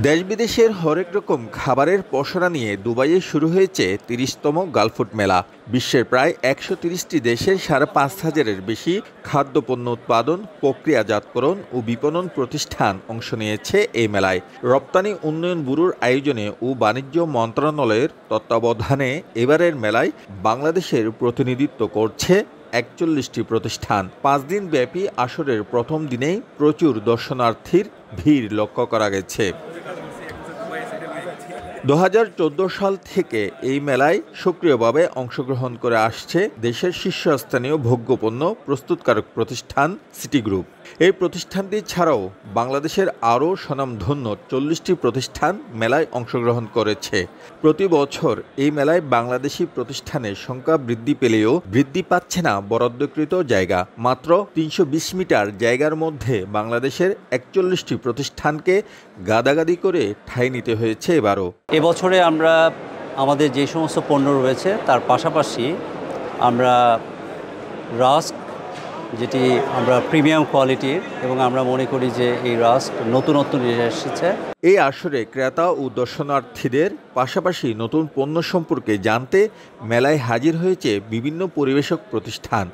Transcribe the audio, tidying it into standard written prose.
দেশ বিদেশের হরেক রকম খাবারের পসরা নিয়ে দুবাইয়ে শুরু হয়েছে ৩০তম গালফুড মেলা। বিশ্বের প্রায় ১৩০টি দেশের ৫,৫০০-এর বেশি খাদ্যপণ্য উৎপাদন, প্রক্রিয়াজাতকরণ ও বিপণন প্রতিষ্ঠান অংশ নিয়েছে এই মেলায়। রপ্তানি উন্নয়ন ব্যুরোর আয়োজনে ও বাণিজ্য মন্ত্রণালয়ের তত্ত্বাবধানে এবারের মেলায় বাংলাদেশের প্রতিনিধিত্ব করছে ৪১টি প্রতিষ্ঠান। ৫ দিন ব্যাপী আসরের প্রথম দিনেই প্রচুর দর্শনার্থীর ভিড় লক্ষ্য করা গেছে। ২০১৪ সাল থেকে এই মেলায় সক্রিয়ভাবে অংশগ্রহণ করে আসছে দেশের শীর্ষস্থানীয় ভোগ্যপণ্য প্রস্তুতকারক প্রতিষ্ঠান সিটি গ্রুপ। এই প্রতিষ্ঠানটি ছাড়াও বাংলাদেশের আরও স্বনামধন্য ৪০টি প্রতিষ্ঠান মেলায় অংশগ্রহণ করেছে। প্রতি বছর এই মেলায় বাংলাদেশি প্রতিষ্ঠানের সংখ্যা বৃদ্ধি পেলেও বৃদ্ধি পাচ্ছে না বরাদ্দকৃত জায়গা। মাত্র ৩২০ মিটার জায়গার মধ্যে বাংলাদেশের ৪১টি প্রতিষ্ঠানকে গাদাগাদি করে ঠাঁই নিতে হয়েছে এবারও। এবছরে আমরা আমাদের যে সমস্ত পণ্য রয়েছে তার পাশাপাশি আমরা রাস্ক, যেটি আমরা প্রিমিয়াম কোয়ালিটির, এবং আমরা মনে করি যে এই রাস্ক নতুনত্ব নিয়ে এসেছে। এই আসরে ক্রেতা ও দর্শনার্থীদের পাশাপাশি নতুন পণ্য সম্পর্কে জানতে মেলায় হাজির হয়েছে বিভিন্ন পরিবেশক প্রতিষ্ঠান।